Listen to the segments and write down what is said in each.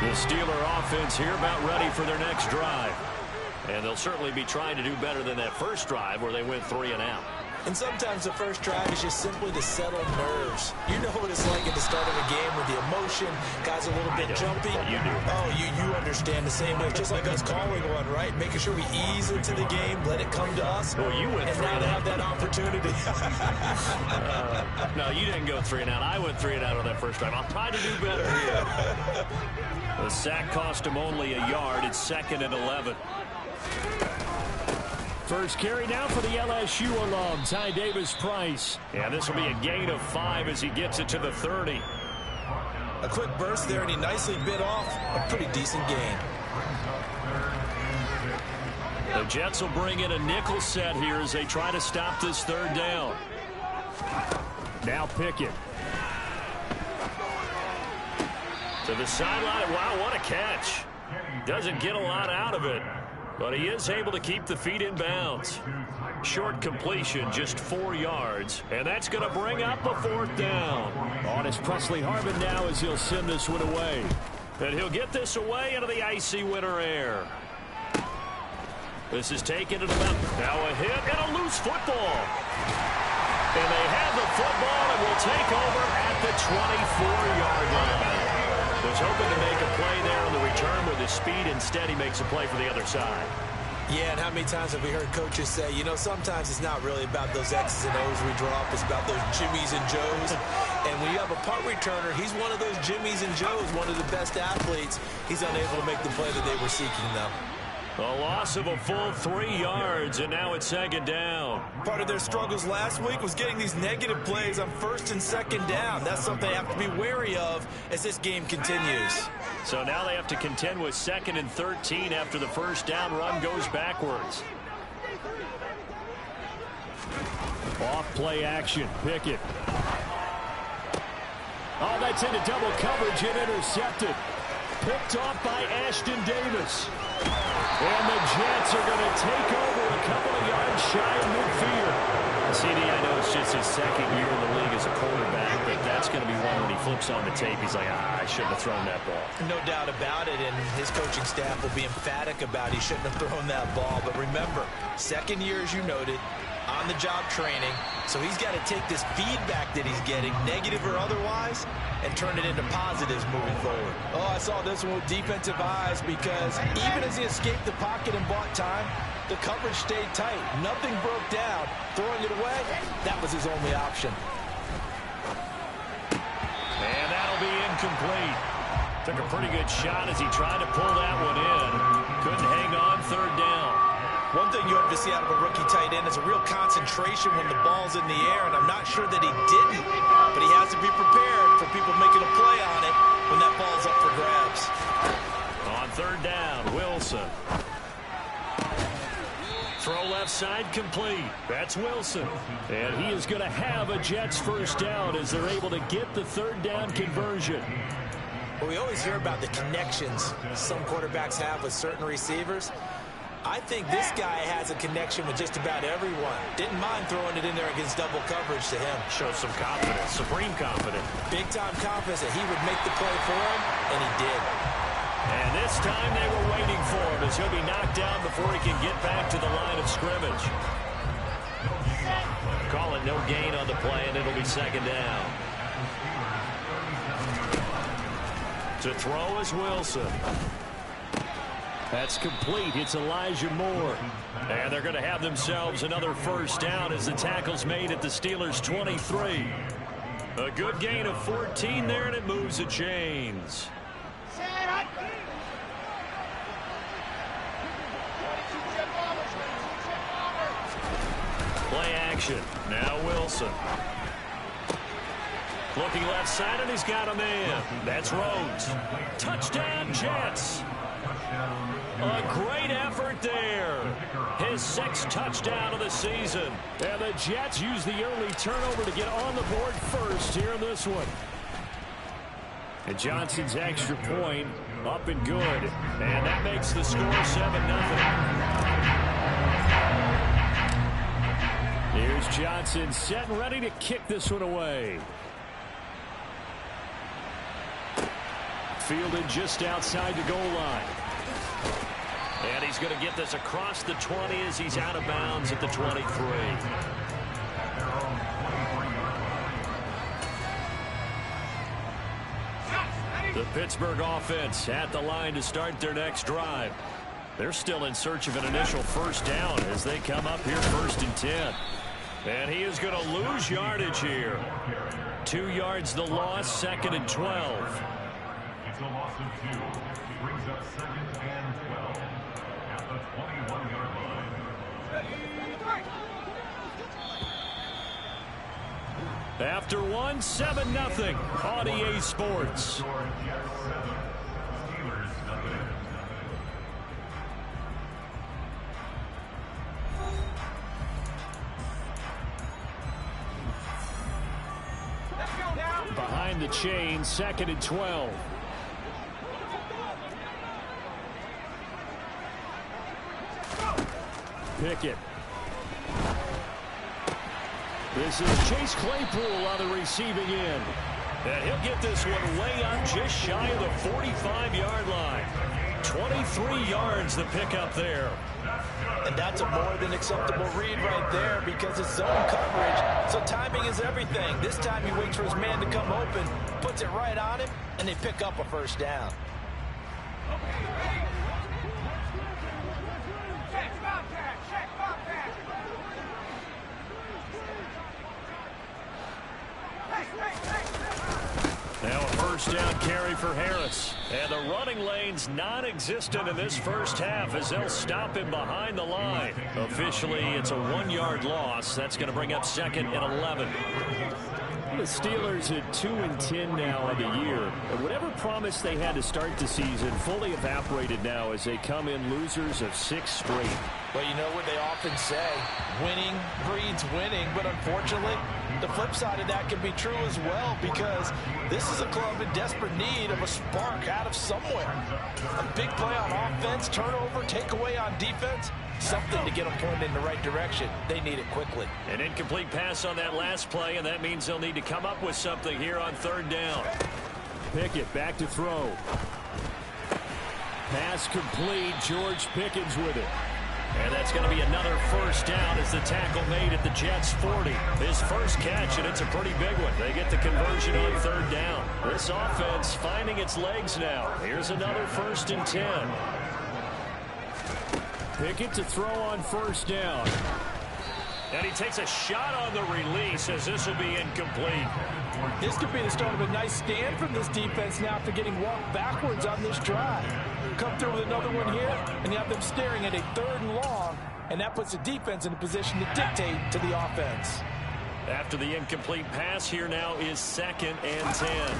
The Steeler offense here about ready for their next drive. And they'll certainly be trying to do better than that first drive where they went 3 and out. And sometimes the first drive is just simply to settle nerves. You know what it's like at the start of a game with the emotion. Guys a little bit jumpy. You do. Oh, you understand the same way. Just like us calling one, right? Making sure we ease into the game, let it come to us. Well, you went 3 and now to have that opportunity. No, you didn't go 3 and out. I went 3 and out on that first drive. I'll try to do better here. The sack cost him only a yard. It's 2nd and 11. First carry now for the LSU alum, Ty Davis-Price. Yeah, this will be a gain of 5 as he gets it to the 30. A quick burst there, and he nicely bit off a pretty decent gain. The Jets will bring in a nickel set here as they try to stop this 3rd down. Now Pickett. To the sideline. Wow, what a catch. Doesn't get a lot out of it, but he is able to keep the feet in bounds. Short completion, just 4 yards, and that's going to bring up a 4th down. On is Presley Harvin now as he'll send this one away. And he'll get this away into the icy winter air. This is taken to the left. Now a hit and a loose football. And they have the football and will take over at the 24-yard line. Was hoping to make a play there on the return with his speed. Instead, he makes a play for the other side. Yeah, and how many times have we heard coaches say, you know, sometimes it's not really about those X's and O's we drop. It's about those Jimmies and Joes. And when you have a punt returner, he's one of those Jimmies and Joes, one of the best athletes. He's unable to make the play that they were seeking, though. A loss of a full 3 yards, and now it's 2nd down. Part of their struggles last week was getting these negative plays on 1st and 2nd down. That's something they have to be wary of as this game continues. So now they have to contend with 2nd and 13 after the first down run goes backwards. Off play action. Pickett. Oh, that's into double coverage and intercepted. Picked off by Ashton Davis. And the Jets are going to take over a couple of yards shy of midfield. CD, I know it's just his 2nd year in the league as a quarterback, but that's going to be one when he flips on the tape. He's like, I shouldn't have thrown that ball. No doubt about it, and his coaching staff will be emphatic about he shouldn't have thrown that ball. But remember, 2nd year, as you noted, on-the-job training. So he's got to take this feedback that he's getting, negative or otherwise, and turn it into positives moving forward. Oh, I saw this one with defensive eyes because even as he escaped the pocket and bought time, the coverage stayed tight. Nothing broke down. Throwing it away, that was his only option. And that'll be incomplete. Took a pretty good shot as he tried to pull that one in. Couldn't hang on 3rd down. One thing you hope to see out of a rookie tight end is a real concentration when the ball's in the air, and I'm not sure that he didn't, but he has to be prepared for people making a play on it when that ball's up for grabs. On 3rd down, Wilson. Throw left side complete. That's Wilson. And he is going to have a Jets first down as they're able to get the 3rd down conversion. Well, we always hear about the connections some quarterbacks have with certain receivers. I think this guy has a connection with just about everyone. Didn't mind throwing it in there against double coverage to him. Shows some confidence, supreme confidence. Big-time confidence that he would make the play for him, and he did. And this time they were waiting for him as he'll be knocked down before he can get back to the line of scrimmage. Call it no gain on the play, and it'll be 2nd down. To throw is Wilson. That's complete. It's Elijah Moore. And they're going to have themselves another first down as the tackle's made at the Steelers' 23. A good gain of 14 there, and it moves the chains. Play action. Now Wilson. Looking left side, and he's got a man. That's Rhodes. Touchdown, Jets. A great effort there. His 6th touchdown of the season. And the Jets use the early turnover to get on the board first here in this one. And Johnson's extra point up and good. And that makes the score 7-0. Here's Johnson set and ready to kick this one away. fielded just outside the goal line. And he's going to get this across the 20 as he's out of bounds at the 23. The Pittsburgh offense at the line to start their next drive. They're still in search of an initial first down as they come up here 1st and 10. And he is going to lose yardage here. 2 yards the loss, 2nd and 12. It's a loss of 2. Brings up 2nd and 12 at the 21-yard line. After one, 7-0 on EA Sports. Behind the chain, 2nd and 12. Pickett. This is Chase Claypool on the receiving end. And he'll get this one way up just shy of the 45-yard line. 23 yards the pickup there. And that's a more than acceptable read right there because it's zone coverage. So timing is everything. This time he waits for his man to come open, puts it right on him, and they pick up a first down. Now a first down carry for Harris. And the running lane's non-existent in this first half as they'll stop him behind the line. Officially, it's a 1-yard loss. That's going to bring up 2nd and 11. The Steelers at 2-10 now on the year. And whatever promise they had to start the season fully evaporated now as they come in losers of 6 straight. Well, you know what they often say, winning breeds winning, but unfortunately, the flip side of that can be true as well because this is a club in desperate need of a spark out of somewhere. A big play on offense, turnover, takeaway on defense, something to get them pointed in the right direction. They need it quickly. An incomplete pass on that last play, and that means they'll need to come up with something here on 3rd down. Pickett back to throw. Pass complete. George Pickens with it. And that's going to be another first down as the tackle made at the Jets' 40. His first catch, and it's a pretty big one. They get the conversion on 3rd down. This offense finding its legs now. Here's another 1st and 10. Pickett to throw on 1st down. And he takes a shot on the release as this will be incomplete. This could be the start of a nice stand from this defense now after getting walked backwards on this drive. Come through with another one here, and you have them staring at a 3rd and long, and that puts the defense in a position to dictate to the offense. After the incomplete pass, here now is 2nd and 10.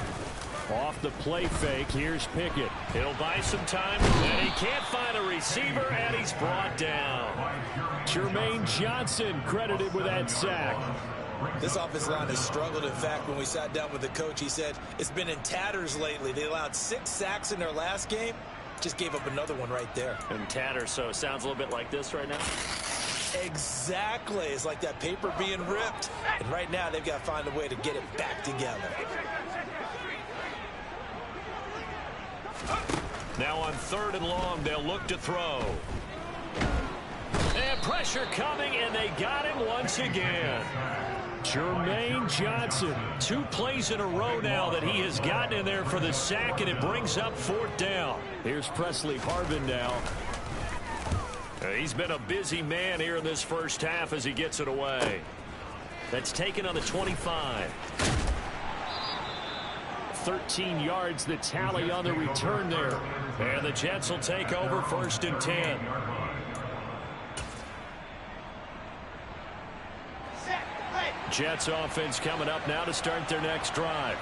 Off the play fake, here's Pickett. He'll buy some time, and he can't find a receiver, and he's brought down. Jermaine Johnson credited with that sack. This offensive line has struggled. In fact, when we sat down with the coach, he said it's been in tatters lately. They allowed 6 sacks in their last game. Just gave up another one right there. And tatters, so it sounds a little bit like this right now. Exactly. It's like that paper being ripped. And right now, they've got to find a way to get it back together. Now on 3rd and long, they'll look to throw. And pressure coming, and they got him once again. Jermaine Johnson. 2 plays in a row now that he has gotten in there for the sack, and it brings up 4th down. Here's Presley Harvin now. He's been a busy man here in this first half as he gets it away. That's taken on the 25. 13 yards the tally on the return there. And the Jets will take over 1st and 10. Jets offense coming up now to start their next drive.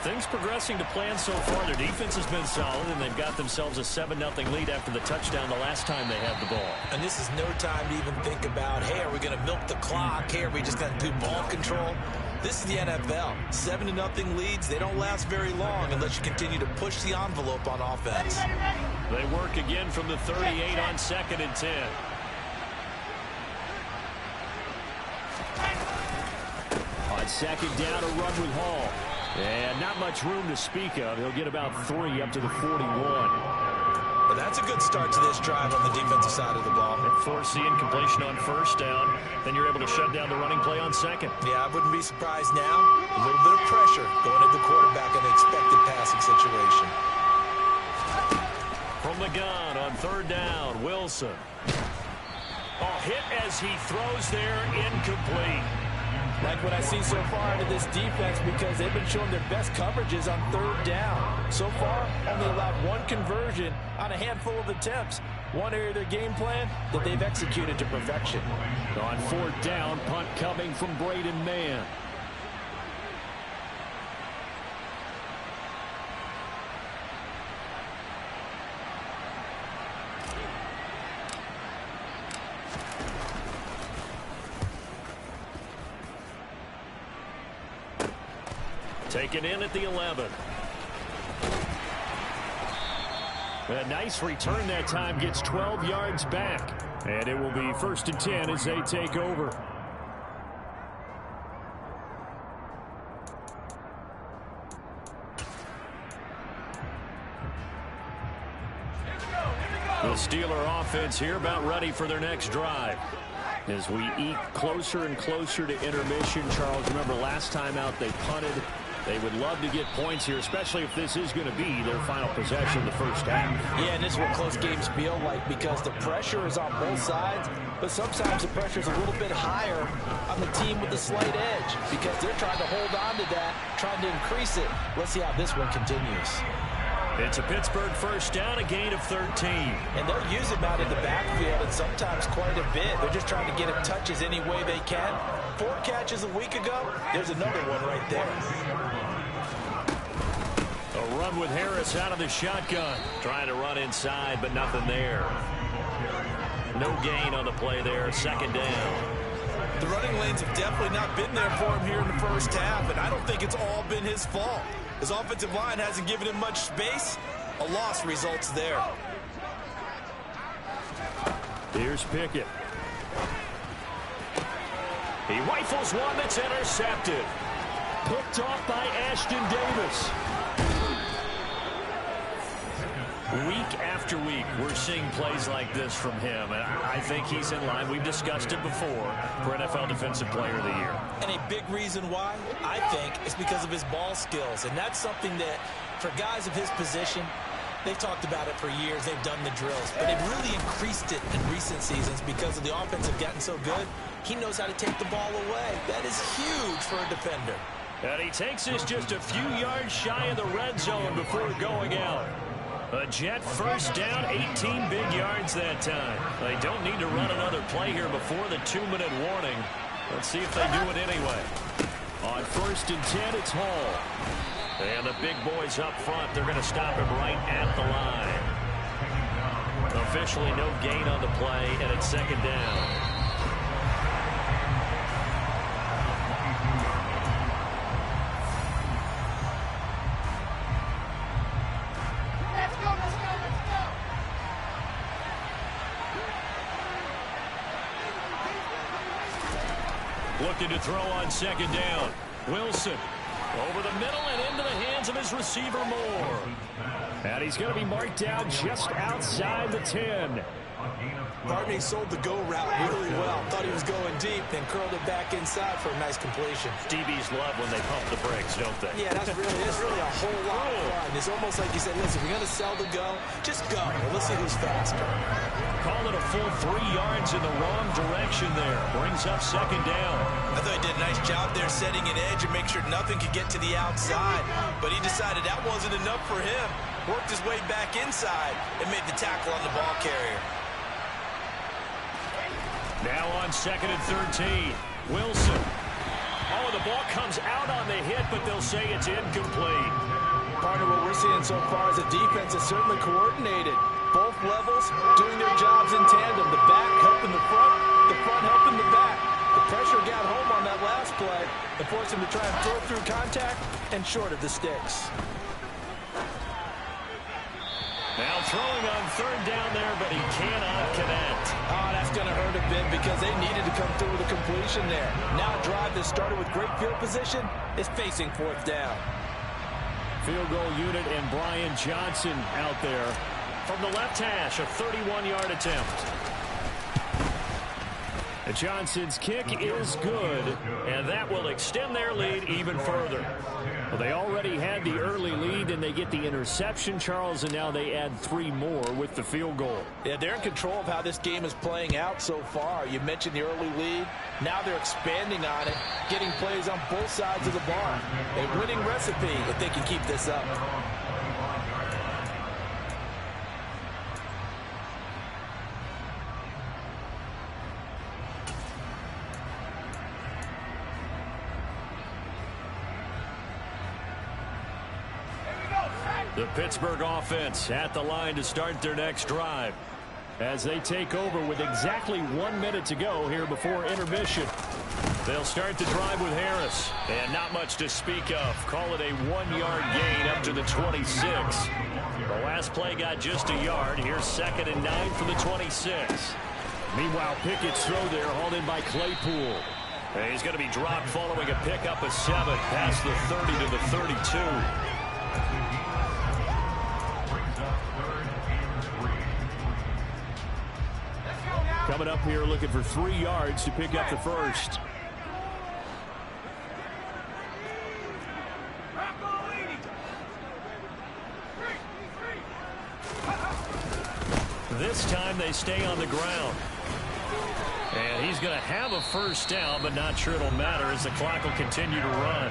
Things progressing to plan so far. Their defense has been solid, and they've got themselves a 7-0 lead after the touchdown the last time they had the ball. And this is no time to even think about, hey, are we going to milk the clock? Hey, are we just going to do ball control? This is the NFL. 7-0 leads, they don't last very long unless you continue to push the envelope on offense. They work again from the 38 on 2nd and 10. On 2nd down, a run with Hall. And not much room to speak of. He'll get about 3 up to the 41. But that's a good start to this drive on the defensive side of the ball. And force the incompletion on first down. Then you're able to shut down the running play on second. Yeah, I wouldn't be surprised now. A little bit of pressure going at the quarterback in the expected passing situation. From the gun on third down, Wilson. Oh, hit as he throws there, incomplete. Like what I see so far out of this defense, because they've been showing their best coverages on third down. So far, only allowed 1 conversion on a handful of attempts. One area of their game plan that they've executed to perfection. On fourth down, punt coming from Braden Mann. Taken in at the 11. A nice return that time, gets 12 yards back. And it will be 1st and 10 as they take over. The Steeler offense here about ready for their next drive. As we eke closer and closer to intermission, Charles, remember last time out they punted. They would love to get points here, especially if this is going to be their final possession of the first half. Yeah, and this is what close games feel like, because the pressure is on both sides, but sometimes the pressure is a little bit higher on the team with the slight edge, because they're trying to hold on to that, trying to increase it. Let's see how this one continues. It's a Pittsburgh first down, a gain of 13. And they'll use him out of the backfield, and sometimes quite a bit. They're just trying to get him touches any way they can. 4 catches a week ago, there's another one right there. A run with Harris out of the shotgun. Trying to run inside, but nothing there. No gain on the play there, 2nd down. The running lanes have definitely not been there for him here in the first half, and I don't think it's all been his fault. His offensive line hasn't given him much space. A loss results there. Here's Pickett. He rifles one that's intercepted. Picked off by Ashton Davis. Week after week, we're seeing plays like this from him, and I think he's in line. We've discussed it before for NFL Defensive Player of the Year. And a big reason why, I think, is because of his ball skills. And that's something that, for guys of his position, they've talked about it for years. They've done the drills. But they've really increased it in recent seasons because of the offense have gotten so good. He knows how to take the ball away. That is huge for a defender. And he takes this just a few yards shy of the red zone before going out. A Jet first down, 18 big yards that time. They don't need to run another play here before the 2-minute warning. Let's see if they do it anyway. On 1st and 10, it's Hall. And the big boys up front, they're going to stop him right at the line. Officially no gain on the play, and it's 2nd down. Looking to throw on 2nd down. Wilson over the middle and into the hands of his receiver Moore. And he's going to be marked down just outside the 10. Barney sold the go route really well. Thought he was going deep, then curled it back inside for a nice completion. DBs love when they pump the brakes, don't they? Yeah, that's really a whole lot of fun. It's almost like you said, listen, we're going to sell the go. Just go. Well, let's see who's faster. Call it a full 3 yards in the wrong direction there. Brings up 2nd down. I thought he did a nice job there setting an edge and make sure nothing could get to the outside. But he decided that wasn't enough for him. Worked his way back inside and made the tackle on the ball carrier. Now on 2nd and 13. Wilson. Oh, the ball comes out on the hit, but they'll say it's incomplete. Partner, what we're seeing so far is the defense is certainly coordinated. Both levels doing their jobs in tandem. The back helping the front helping the back. The pressure got home on that last play and forced him to try and throw through contact and short of the sticks. Now throwing on 3rd down there, but he cannot connect. Oh, that's going to hurt a bit because they needed to come through with a completion there. Now a drive that started with great field position is facing 4th down. field goal unit, and Brian Johnson out there. From the left hash, a 31-yard attempt. Johnson's kick is good, and that will extend their lead even further. Well, they already had the early lead, and they get the interception, Charles, and now they add 3 more with the field goal. Yeah, they're in control of how this game is playing out so far. You mentioned the early lead. Now they're expanding on it, getting plays on both sides of the ball. A winning recipe if they can keep this up. The Pittsburgh offense at the line to start their next drive as they take over with exactly 1 minute to go here before intermission. They'll start the drive with Harris, and not much to speak of. Call it a 1-yard gain up to the 26. The last play got just a yard. Here's 2nd and 9 for the 26. Meanwhile, Pickett's throw there hauled in by Claypool. And he's going to be dropped following a pickup of 7 past the 30 to the 32. Coming up here looking for 3 yards to pick up the first. This time they stay on the ground. And he's going to have a first down, but not sure it'll matter as the clock will continue to run.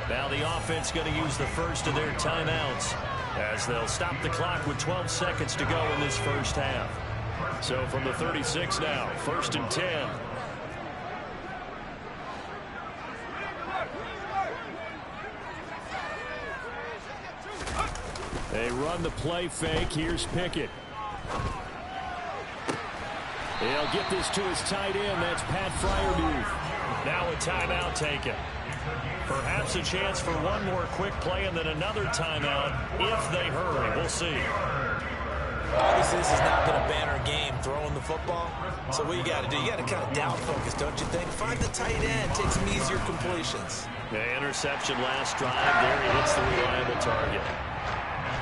Now the offense going to use the first of their timeouts as they'll stop the clock with 12 seconds to go in this first half. So from the 36 now, 1st and 10. They run the play fake. Here's Pickett. He'll get this to his tight end. That's Pat Freiermuth. Now a timeout taken. Perhaps a chance for one more quick play and then another timeout if they hurry. We'll see. Obviously, this has not been a banner game throwing the football. So what you got to do, you got to kind of down focus, don't you think? Find the tight end, take some easier completions. The interception last drive. There he hits the reliable target.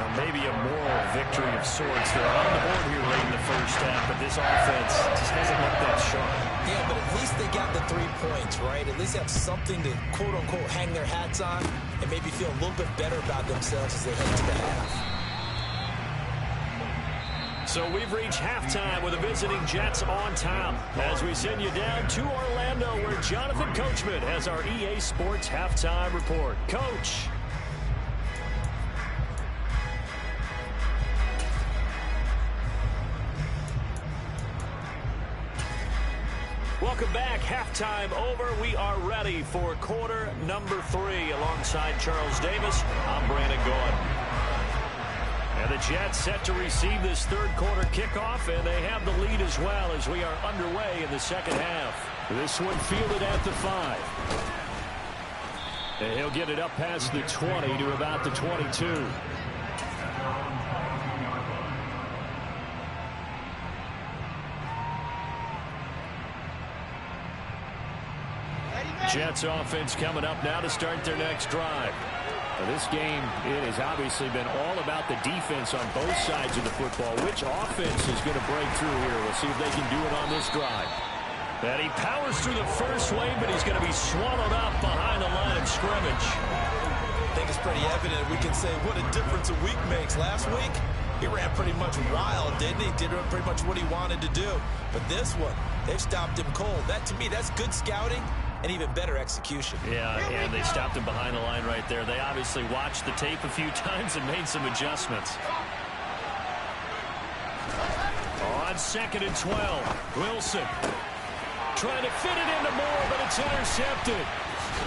Now maybe a moral victory of sorts. They're on the board here late in the first half, but this offense just hasn't looked that sharp. Yeah, but at least they got the 3 points, right? At least have something to, quote-unquote, hang their hats on and maybe feel a little bit better about themselves as they head to the half. So we've reached halftime with the visiting Jets on top as we send you down to Orlando where Jonathan Coachman has our EA Sports halftime report. Coach. Welcome back. Halftime over. We are ready for quarter number 3 alongside Charles Davis. I'm Brandon Gordon. And the Jets set to receive this third quarter kickoff, and they have the lead as well as we are underway in the second half. This one fielded at the 5. And he'll get it up past the 20 to about the 22. Jets offense coming up now to start their next drive. Now this game, it has obviously been all about the defense on both sides of the football. Which offense is going to break through here? We'll see if they can do it on this drive. And he powers through the first wave, but he's going to be swallowed up behind the line of scrimmage. I think it's pretty evident. We can say what a difference a week makes. Last week, he ran pretty much wild, didn't he? Did pretty much what he wanted to do. But this one, they've stopped him cold. That, to me, that's good scouting. And even better execution. Yeah, and they stopped him behind the line right there. They obviously watched the tape a few times and made some adjustments. On 2nd and 12, Wilson trying to fit it into Moore, but it's intercepted.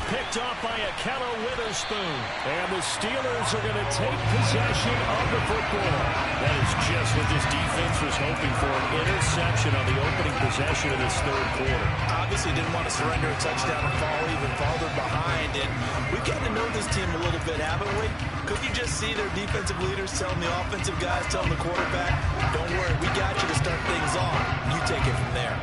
Picked off by Akello Witherspoon. And the Steelers are going to take possession of the football. That is just what this defense was hoping for, an interception on the opening possession of this third quarter. Obviously didn't want to surrender a touchdown and fall even farther behind. And we've gotten to know this team a little bit, haven't we? Couldn't you just see their defensive leaders telling the offensive guys, telling the quarterback, don't worry, we got you to start things off. You take it from there.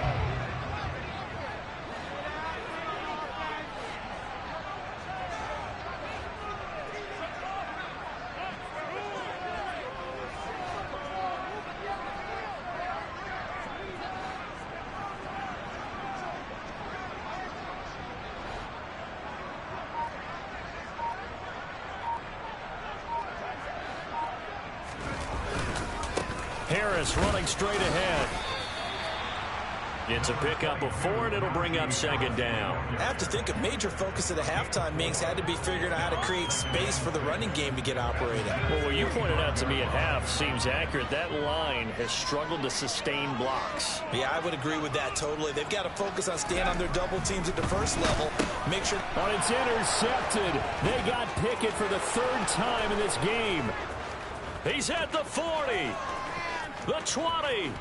Harris running straight ahead. It's a pickup of 4, and it'll bring up second down. I have to think a major focus of the halftime meetings had to be figuring out how to create space for the running game to get operating. Well, what you pointed out to me at half seems accurate. That line has struggled to sustain blocks. Yeah, I would agree with that totally. They've got to focus on staying on their double teams at the first level. Make sure. Oh, it's intercepted. They got Pickett for the 3rd time in this game. He's at the 40, the 20.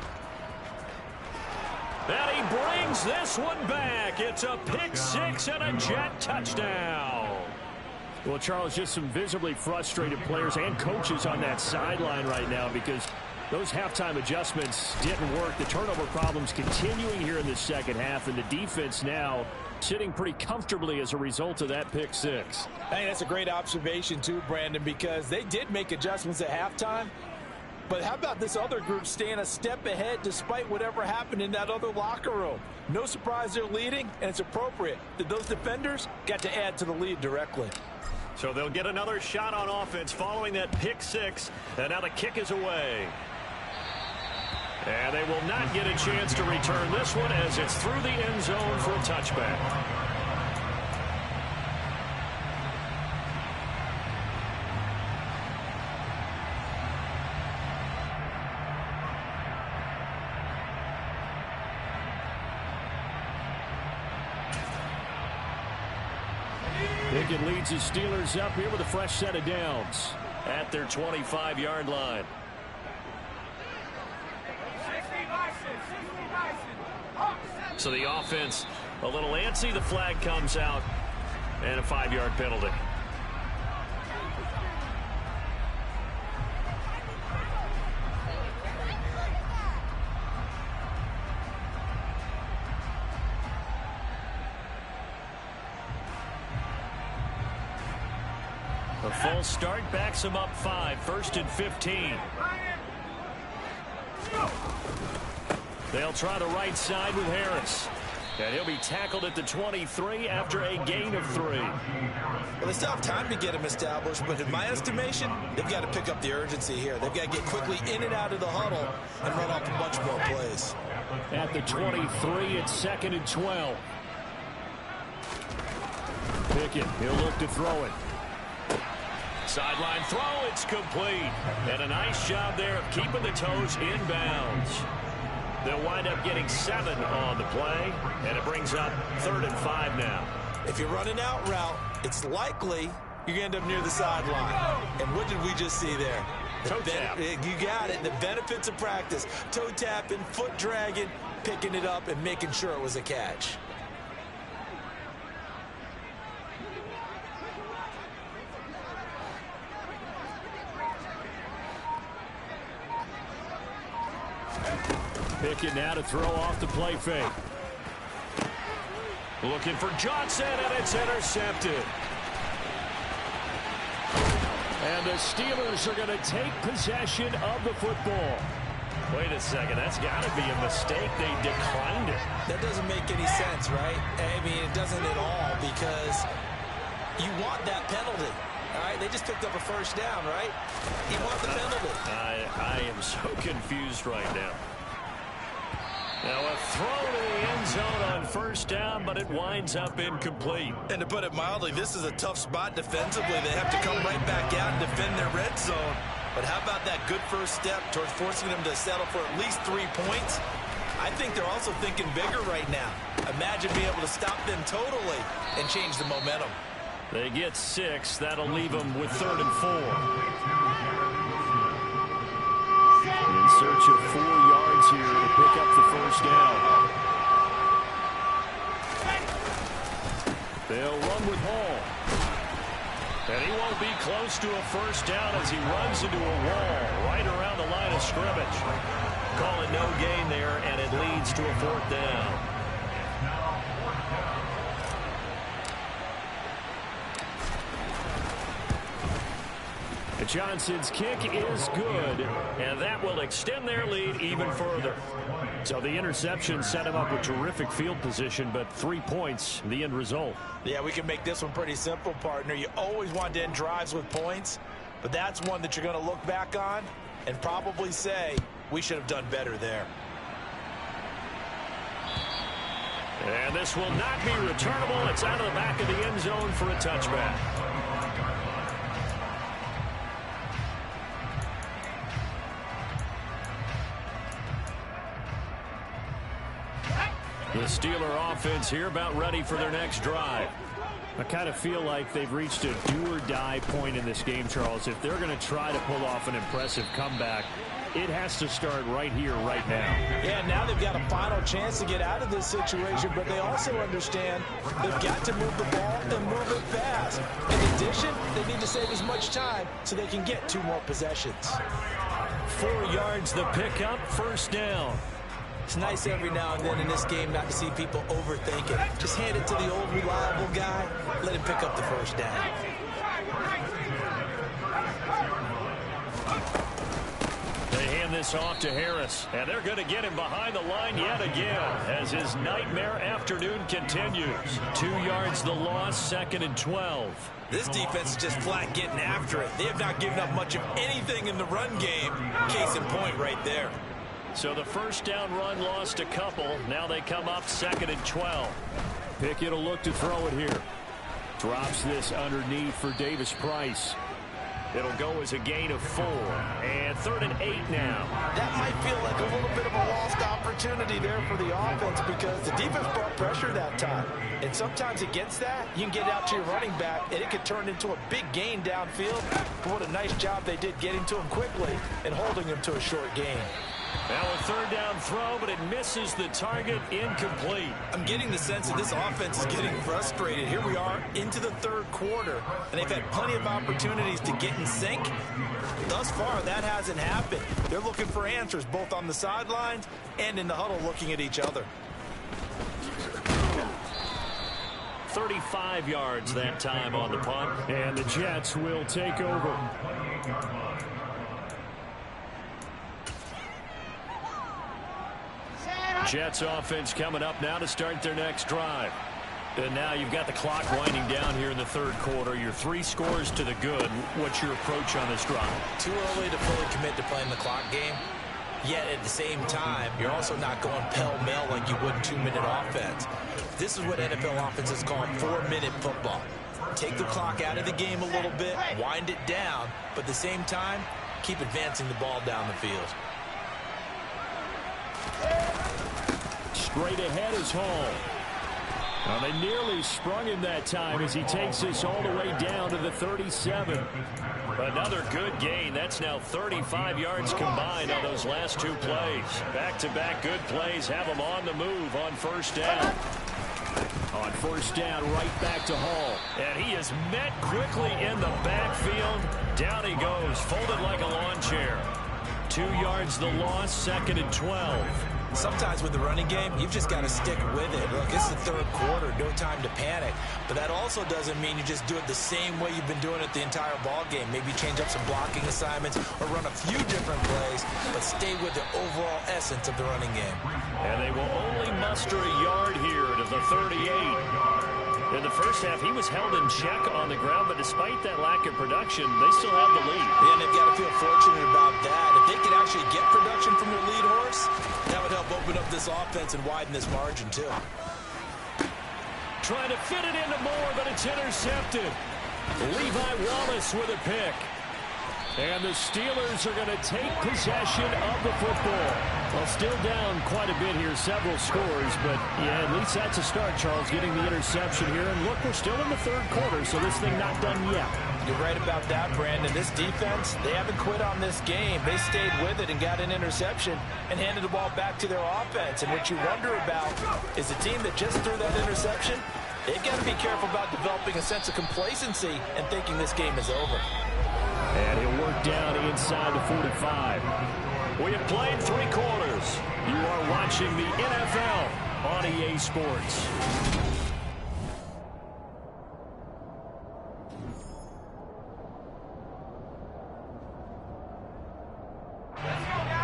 And he brings this one back. It's a pick 6 and a Jet touchdown. Well, Charles, just some visibly frustrated players and coaches on that sideline right now because those halftime adjustments didn't work. The turnover problems continuing here in the second half, and the defense now sitting pretty comfortably as a result of that pick 6. I think that's a great observation too, Brandon, because they did make adjustments at halftime. But how about this other group staying a step ahead despite whatever happened in that other locker room? No surprise they're leading, and it's appropriate that those defenders got to add to the lead directly. So they'll get another shot on offense following that pick 6, and now the kick is away. And they will not get a chance to return this one as it's through the end zone for a touchback. Pickett leads his Steelers up here with a fresh set of downs at their 25-yard line. So the offense a little antsy. The flag comes out and a 5-yard penalty. A full start backs him up 5, 1st and 15. They'll try the right side with Harris. And he'll be tackled at the 23 after a gain of 3. Well, they still have time to get him established, but in my estimation, they've got to pick up the urgency here. They've got to get quickly in and out of the huddle and run off a bunch more plays. At the 23, it's 2nd and 12. Pickett, he'll look to throw it. Sideline throw, it's complete. And a nice job there of keeping the toes in bounds. They'll wind up getting 7 on the play, and it brings up 3rd and 5 now. If you're running out route, it's likely you're going to end up near the sideline. And what did we just see there? Toe tap. You got it. The benefits of practice. Toe tapping, foot dragging, picking it up, and making sure it was a catch. Pickett now to throw off the play fake. Looking for Johnson, and it's intercepted. And the Steelers are going to take possession of the football. Wait a second, that's got to be a mistake. They declined it. That doesn't make any sense, right? I mean, it doesn't at all, because you want that penalty. All right, they just picked up a 1st down, right? You want the penalty. I am so confused right now. Now a throw to the end zone on 1st down, but it winds up incomplete. And to put it mildly, this is a tough spot defensively. They have to come right back out and defend their red zone. But how about that good first step towards forcing them to settle for at least 3 points? I think they're also thinking bigger right now. Imagine being able to stop them totally and change the momentum. They get 6. That'll leave them with 3rd and 4. In search of 4 yards here to pick up the 1st down. They'll run with Hall. And he won't be close to a 1st down as he runs into a wall right around the line of scrimmage. Calling no gain there, and it leads to a 4th down. Johnson's kick is good, and that will extend their lead even further. So the interception set him up with terrific field position, but 3 points, the end result. Yeah, we can make this one pretty simple, partner. You always want to end drives with points, but that's one that you're going to look back on and probably say, We should have done better there. And this will not be returnable. It's out of the back of the end zone for a touchback. The Steeler offense here about ready for their next drive. I kind of feel like they've reached a do-or-die point in this game, Charles. If they're going to try to pull off an impressive comeback, it has to start right here, right now. Yeah, now they've got a final chance to get out of this situation, but they also understand they've got to move the ball and move it fast. In addition, they need to save as much time so they can get 2 more possessions. 4 yards the pickup, first down. It's nice every now and then in this game not to see people overthink it. Just hand it to the old reliable guy. Let him pick up the first down. They hand this off to Harris, and they're going to get him behind the line yet again as his nightmare afternoon continues. 2 yards the loss, 2nd and 12. This defense is just flat getting after it. They have not given up much of anything in the run game. Case in point right there. So the first down run lost a couple. Now they come up 2nd and 12. Pickett will look to throw it here. Drops this underneath for Davis Price. It'll go as a gain of 4. And 3rd and 8 now. That might feel like a little bit of a lost opportunity there for the offense because the defense brought pressure that time. And sometimes against that, you can get out to your running back, and it could turn into a big gain downfield. But what a nice job they did getting to him quickly and holding him to a short gain. Now a 3rd down throw, but it misses the target, incomplete. I'm getting the sense that this offense is getting frustrated. Here we are into the 3rd quarter, and they've had plenty of opportunities to get in sync. Thus far, that hasn't happened. They're looking for answers both on the sidelines and in the huddle looking at each other. 35 yards that time on the punt. And the Jets will take over. Jets offense coming up now to start their next drive. And now you've got the clock winding down here in the 3rd quarter. Your 3 scores to the good. What's your approach on this drive? Too early to fully commit to playing the clock game. Yet at the same time, you're also not going pell-mell like you would in 2-minute offense. This is what NFL offenses call 4-minute football. Take the clock out of the game a little bit, wind it down, but at the same time, keep advancing the ball down the field. Straight ahead is Hall. Well, they nearly sprung him that time as he takes this all the way down to the 37. Another good gain. That's now 35 yards combined on those last 2 plays. Back-to-back good plays have them on the move on 1st down. On 1st down, right back to Hall. And he is met quickly in the backfield. Down he goes, folded like a lawn chair. 2 yards the loss, 2nd and 12. Sometimes with the running game, you've just got to stick with it. Look, it's the 3rd quarter, no time to panic. But that also doesn't mean you just do it the same way you've been doing it the entire ball game. Maybe change up some blocking assignments or run a few different plays, but stay with the overall essence of the running game. And they will only muster a yard here to the 38. In the first half, he was held in check on the ground, but despite that lack of production, they still have the lead. Yeah, and they've got to feel fortunate about that. If they could actually get production from their lead horse, that would help open up this offense and widen this margin, too. Trying to fit it into Moore, but it's intercepted. Levi Wallace with a pick. And the Steelers are going to take possession of the football. Well, still down quite a bit here, several scores, but yeah, at least that's a start, Charles, getting the interception here. And look, we're still in the 3rd quarter, so this thing not done yet. You're right about that, Brandon. This defense, they haven't quit on this game. They stayed with it and got an interception and handed the ball back to their offense. And what you wonder about is a team that just threw that interception, they've got to be careful about developing a sense of complacency and thinking this game is over. And he'll work down inside the 45. We have played 3 quarters. You are watching the NFL on EA Sports.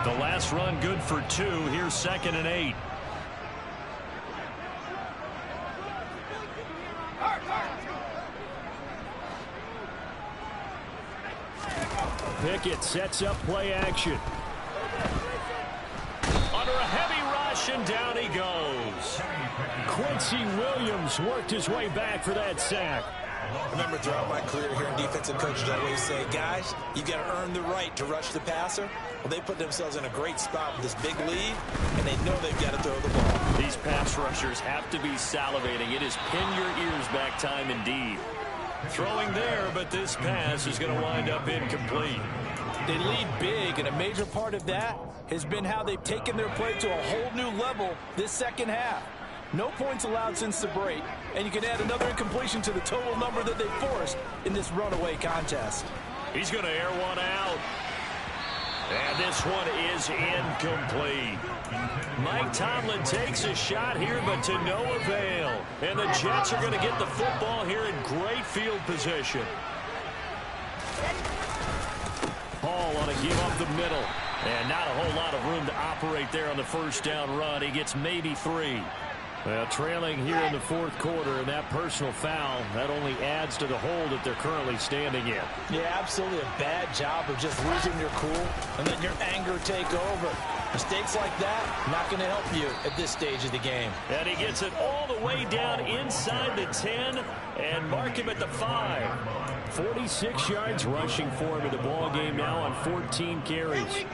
The last run good for 2. Here's 2nd and 8. Pickett sets up play action. completion. Down he goes. Quincy Williams worked his way back for that sack. Remember, throughout my career here in defensive coaches always say, guys, you got to earn the right to rush the passer. Well, they put themselves in a great spot with this big lead, and they know they've got to throw the ball. These pass rushers have to be salivating. It is pin your ears back time indeed. Throwing there, but this pass is going to wind up incomplete. They lead big, and a major part of that has been how they've taken their play to a whole new level this second half. No points allowed since the break, and you can add another incompletion to the total number that they forced in this runaway contest. He's going to air one out. And this one is incomplete. Mike Tomlin takes a shot here, but to no avail. And the Jets are going to get the football here in great field position. Hall on a give up the middle. And not a whole lot of room to operate there on the first down run. He gets maybe 3. Well, trailing here in the fourth quarter, and that personal foul, that only adds to the hole that they're currently standing in. Yeah, absolutely a bad job of just losing your cool and letting your anger take over. Mistakes like that, not going to help you at this stage of the game. And he gets it all the way down inside the 10 and mark him at the 5. 46 yards rushing for him in the ball game now on 14 carries.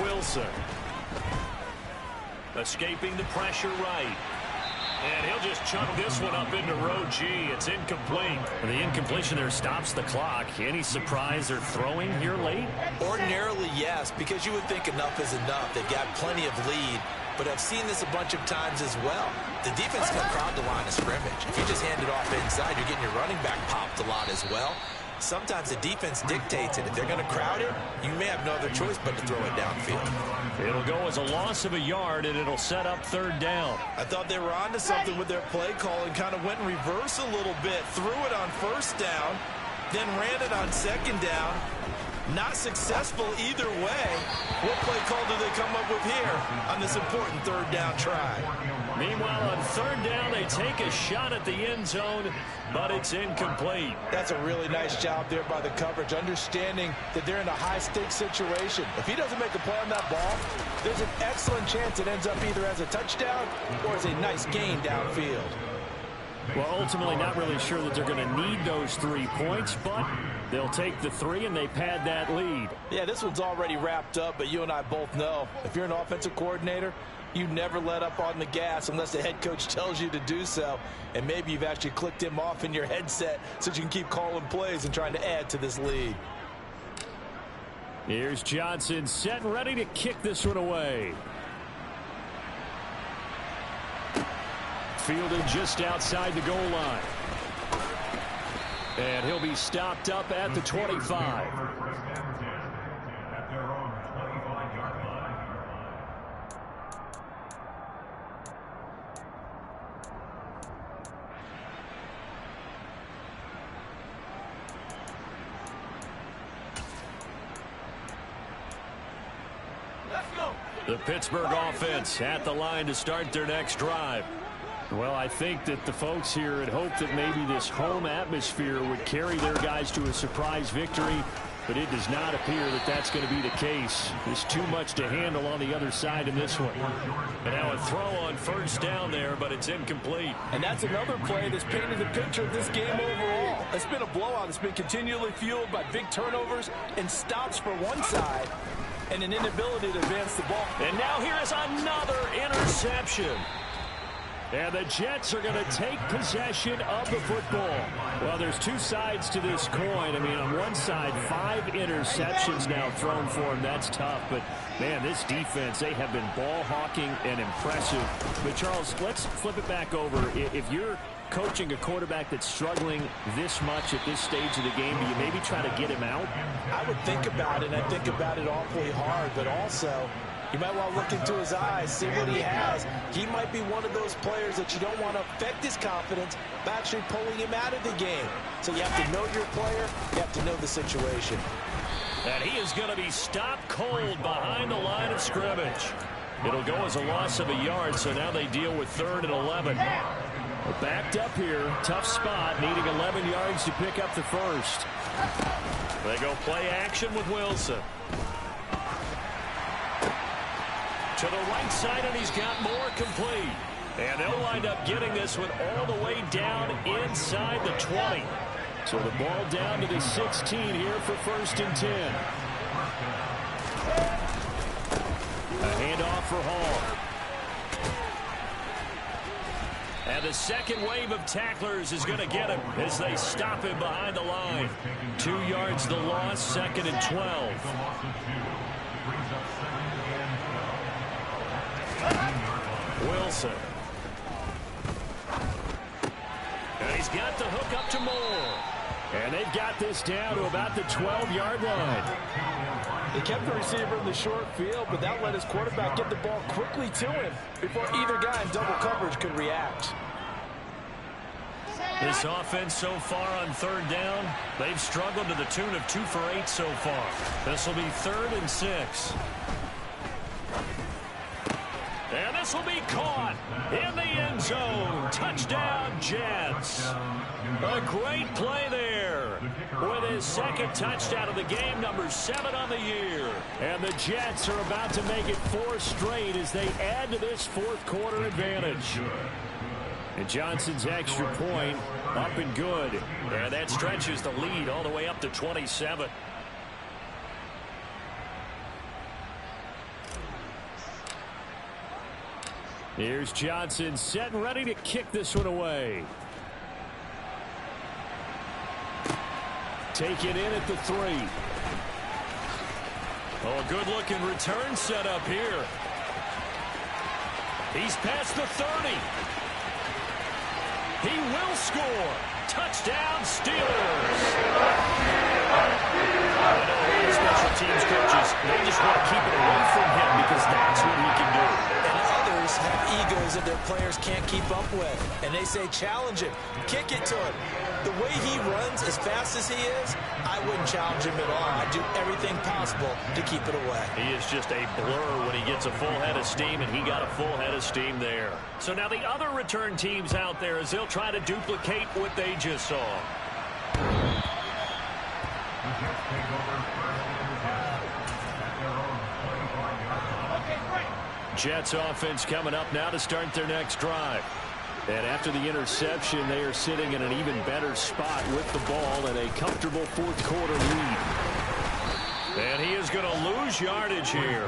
Wilson. Escaping the pressure right. And he'll just chunk this one up into row G. It's incomplete. And the incompletion there stops the clock. Any surprise they're throwing here late? Ordinarily, yes, because you would think enough is enough. They've got plenty of lead. But I've seen this a bunch of times as well. The defense can crowd the line of scrimmage. If you just hand it off inside, you're getting your running back popped a lot as well. Sometimes the defense dictates it. If they're going to crowd it, you may have no other choice but to throw it downfield. It'll go as a loss of a yard, and it'll set up third down. I thought they were onto something with their play call and kind of went in reverse a little bit. Threw it on first down, then ran it on second down. Not successful either way. What play call do they come up with here on this important third down try? Meanwhile, on third down, they take a shot at the end zone, but it's incomplete. That's a really nice job there by the coverage, understanding that they're in a high-stakes situation. If he doesn't make a play on that ball, there's an excellent chance it ends up either as a touchdown or as a nice gain downfield. Well, ultimately, not really sure that they're going to need those 3 points, but they'll take the 3 and they pad that lead. Yeah, this one's already wrapped up, but you and I both know if you're an offensive coordinator, you never let up on the gas unless the head coach tells you to do so. And maybe you've actually clicked him off in your headset so you can keep calling plays and trying to add to this lead. Here's Johnson set and ready to kick this one away. Fielded just outside the goal line. And he'll be stopped up at the 25. The Pittsburgh offense at the line to start their next drive. Well, I think that the folks here had hoped that maybe this home atmosphere would carry their guys to a surprise victory, but it does not appear that that's going to be the case. There's too much to handle on the other side in this one. And now a throw on first down there, but it's incomplete. And that's another play that's painted the picture of this game overall. It's been a blowout. It's been continually fueled by big turnovers and stops for one side and an inability to advance the ball. And now here is another interception. And the Jets are going to take possession of the football. Well, there's 2 sides to this coin. I mean, on one side, 5 interceptions now thrown for him. That's tough. But, man, this defense, they have been ball hawking and impressive. But, Charles, let's flip it back over. If you're coaching a quarterback that's struggling this much at this stage of the game, do you maybe try to get him out? I would think about it, and I think about it awfully hard. But also, you might want to look into his eyes, see what he has. He might be one of those players that you don't want to affect his confidence by actually pulling him out of the game. So you have to know your player. You have to know the situation. And he is going to be stopped cold behind the line of scrimmage. It'll go as a loss of a yard, so now they deal with 3rd and 11. Backed up here. Tough spot. Needing 11 yards to pick up the first. They go play action with Wilson. To the right side, and he's got more complete. And they'll wind up getting this one all the way down inside the 20. So the ball down to the 16 here for 1st and 10. A handoff for Hall. And the second wave of tacklers is going to get him as they stop him behind the line. 2 yards the loss, 2nd and 12. Wilson. And he's got the hook up to Moore. And they've got this down to about the 12-yard line. They kept the receiver in the short field, but that let his quarterback get the ball quickly to him before either guy in double coverage could react. This offense so far on 3rd down, they've struggled to the tune of 2 for 8 so far. This will be 3rd and 6. And this will be caught in the end zone. Touchdown, Jets. A great play there with his 2nd touchdown of the game, number 7 on the year. And the Jets are about to make it 4 straight as they add to this 4th quarter advantage. And Johnson's extra point up and good. And that stretches the lead all the way up to 27. Here's Johnson set and ready to kick this one away. Take it in at the 3. Oh, a good-looking return set up here. He's past the 30. He will score. Touchdown, Steelers. I know a lot of special teams coaches, they just want to keep it away from him because that's what he can do. And others have egos that their players can't keep up with. And they say, challenge him, kick it to him. The way he runs as fast as he is, I wouldn't challenge him at all. I'd do everything possible to keep it away. He is just a blur when he gets a full head of steam, and he got a full head of steam there. So now the other return teams out there as they'll try to duplicate what they just saw. Jets offense coming up now to start their next drive. And after the interception, they are sitting in an even better spot with the ball and a comfortable 4th quarter lead. And he is going to lose yardage here.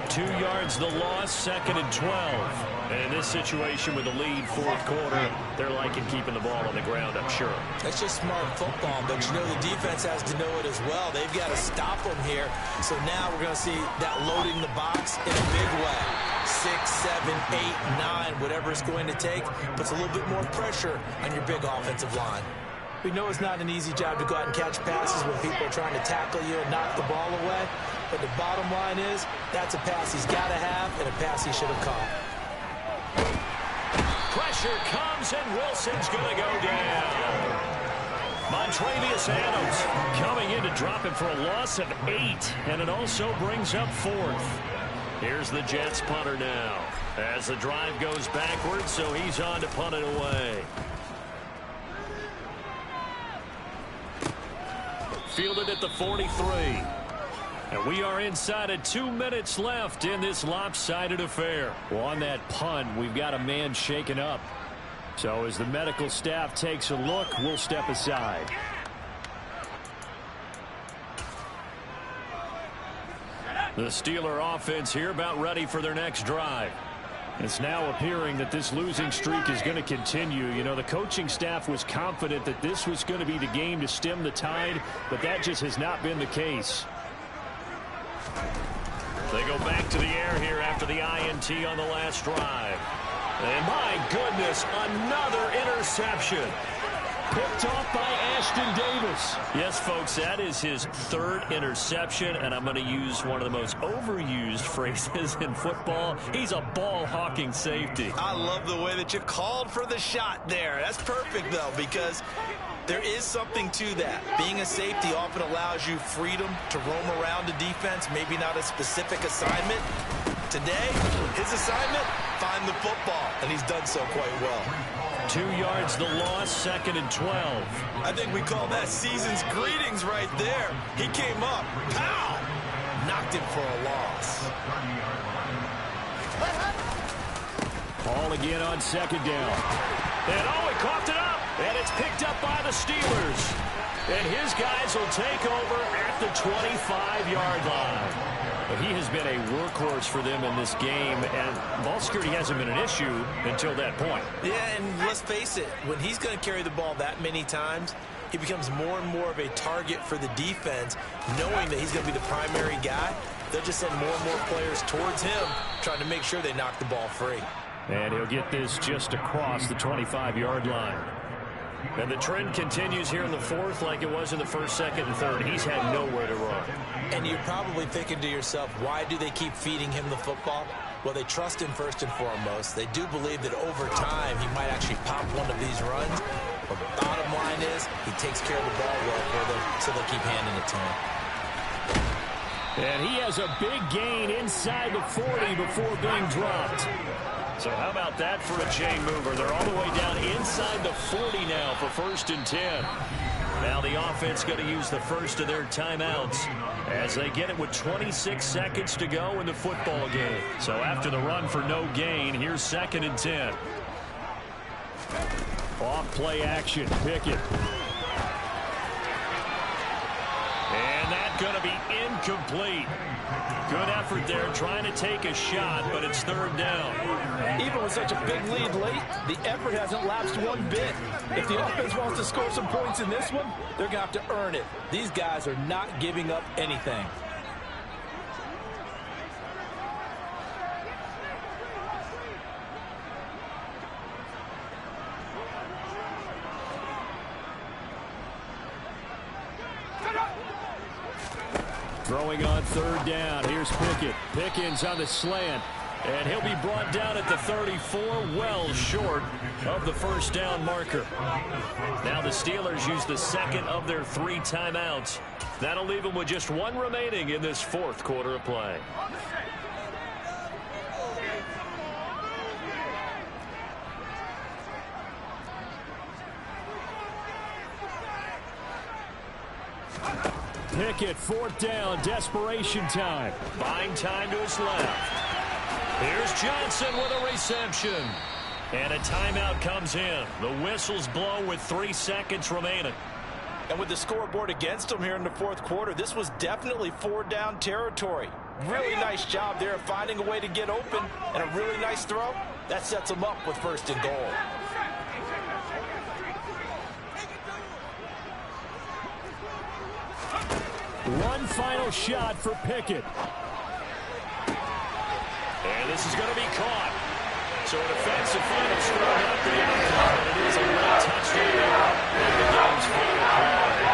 2 yards the loss, 2nd and 12. And in this situation with the lead, 4th quarter, they're liking keeping the ball on the ground, I'm sure. That's just smart football, but you know the defense has to know it as well. They've got to stop them here. So now we're going to see that loading the box in a big way. 6, 7, 8, 9, whatever it's going to take, puts a little bit more pressure on your big offensive line. We know it's not an easy job to go out and catch passes when people are trying to tackle you and knock the ball away. But the bottom line is, that's a pass he's got to have and a pass he should have caught. Pressure comes, and Wilson's going to go down. Montravius Adams coming in to drop him for a loss of 8, and it also brings up 4th. Here's the Jets punter now as the drive goes backwards, so he's on to punt it away. Fielded at the 43. And we are inside of 2 minutes left in this lopsided affair. Well, on that punt, we've got a man shaken up. So as the medical staff takes a look, we'll step aside. The Steeler offense here about ready for their next drive. It's now appearing that this losing streak is going to continue. You know, the coaching staff was confident that this was going to be the game to stem the tide, but that just has not been the case. They go back to the air here after the INT on the last drive. And my goodness, another interception. Picked off by Ashton Davis. Yes, folks, that is his 3rd interception, and I'm going to use one of the most overused phrases in football. He's a ball-hawking safety. I love the way that you called for the shot there. That's perfect, though, because there is something to that. Being a safety often allows you freedom to roam around the defense, maybe not a specific assignment. Today, his assignment, find the football, and he's done so quite well. 2 yards the loss, 2nd and 12. I think we call that season's greetings right there. He came up, pow! Knocked him for a loss. Ball again on 2nd down. And he coughed it up. And it's picked up by the Steelers. And his guys will take over at the 25-yard line. But he has been a workhorse for them in this game, and ball security hasn't been an issue until that point. Yeah, and let's face it, when he's going to carry the ball that many times, he becomes more and more of a target for the defense, knowing that he's going to be the primary guy. They'll just send more and more players towards him, trying to make sure they knock the ball free. And he'll get this just across the 25-yard line. And the trend continues here in the 4th like it was in the 1st, 2nd, and 3rd. He's had nowhere to run. And you're probably thinking to yourself, why do they keep feeding him the football? Well, they trust him first and foremost. They do believe that over time he might actually pop one of these runs. But the bottom line is he takes care of the ball well for them, so they'll keep handing it to him. And he has a big gain inside the 40 before being dropped. So how about that for a chain mover? They're all the way down inside the 40 now for 1st and 10. Now the offense going to use the first of their timeouts as they get it with 26 seconds to go in the football game. So after the run for no gain, here's 2nd and 10. Off play action, Pickett. And that's going to be incomplete. Good effort there trying to take a shot, but it's 3rd down. Even with such a big lead late, the effort hasn't lapsed one bit. If the offense wants to score some points in this one, they're going to have to earn it. These guys are not giving up anything. Throwing on 3rd down. Here's Pickett. Pickens on the slant. And he'll be brought down at the 34, well short of the 1st down marker. Now the Steelers use the 2nd of their 3 timeouts. That'll leave them with just 1 remaining in this 4th quarter of play. Pickett, 4th down, desperation time. Buying time to his left. Here's Johnson with a reception. And a timeout comes in. The whistles blow with 3 seconds remaining. And with the scoreboard against them here in the 4th quarter, this was definitely 4-down territory. Really nice job there of finding a way to get open, and a really nice throw. That sets them up with 1st and goal. One final shot for Pickett. And this is going to be caught. So an offensive final score, not the outcome, but it is a late touchdown in the game's final play.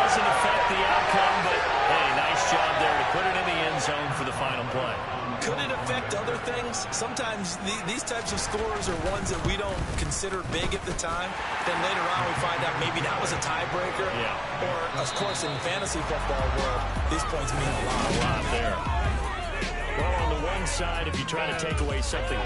Doesn't affect the outcome, but hey, nice job there to put it in the end zone for the final play. Could it affect other things? Sometimes these types of scores are ones that we don't consider big at the time. Then later on we find out maybe that was a tiebreaker. Yeah. Or, of course, in fantasy football world, these points mean a lot. A lot there. Well, on the one side, if you try to take away something